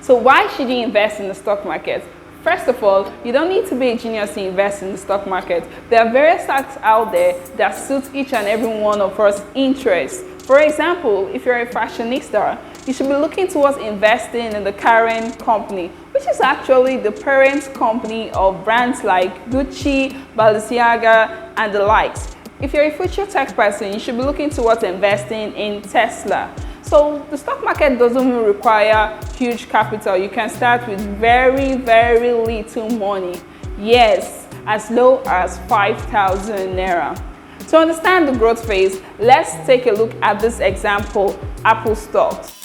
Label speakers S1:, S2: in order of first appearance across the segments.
S1: So why should you invest in the stock market? First of all, you don't need to be a genius to invest in the stock market. There are various stocks out there that suit each and every one of us interests. For example, if you're a fashionista, you should be looking towards investing in the Karen company, which is actually the parent company of brands like Gucci, Balenciaga, and the likes. If you're a future tech person, you should be looking towards investing in Tesla. So the stock market doesn't require huge capital. You can start with very, very little money. Yes, as low as 5,000 Naira. To understand the growth phase, let's take a look at this example, Apple stocks.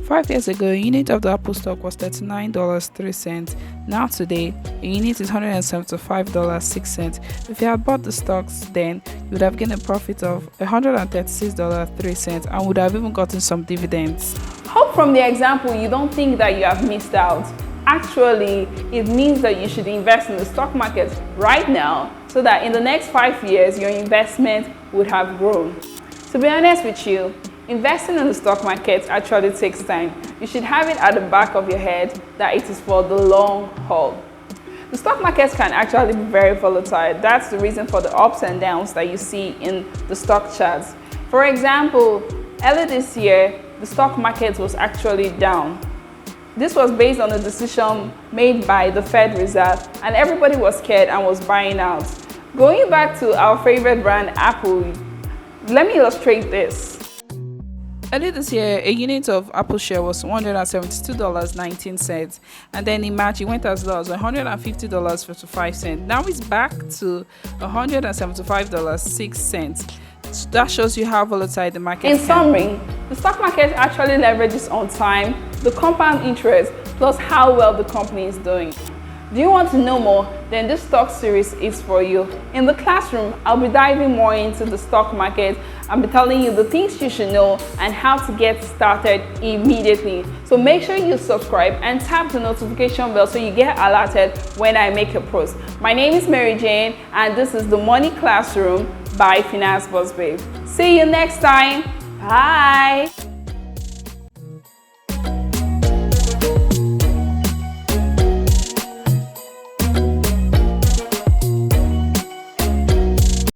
S2: 5 years ago, a unit of the Apple stock was $39.03. Now today, a unit is $175.06. If you had bought the stocks then, you would have gained a profit of $136.03 and would have even gotten some dividends.
S1: Hope from the example you don't think that you have missed out. Actually, it means that you should invest in the stock market right now so that in the next 5 years, your investment would have grown. To be honest with you, investing in the stock market actually takes time. You should have it at the back of your head that it is for the long haul. The stock market can actually be very volatile. That's the reason for the ups and downs that you see in the stock charts. For example, early this year, the stock market was actually down. This was based on a decision made by the Fed Reserve, and everybody was scared and was buying out. Going back to our favorite brand, Apple, let me illustrate this.
S2: Earlier this year, a unit of Apple share was $172.19, and then in March it went as low as $150.55. Now it's back to $175.06. So that shows you how volatile the market
S1: In
S2: can
S1: summary, the stock market actually leverages on time, the compound interest, plus how well the company is doing. Do you want to know more? Then this talk series is for you. In the classroom, I'll be diving more into the stock market. I'll be telling you the things you should know and how to get started immediately. So make sure you subscribe and tap the notification bell so you get alerted when I make a post. My name is Mary Jane and this is the Money Classroom by Finance Boss Babe. See you next time. Bye.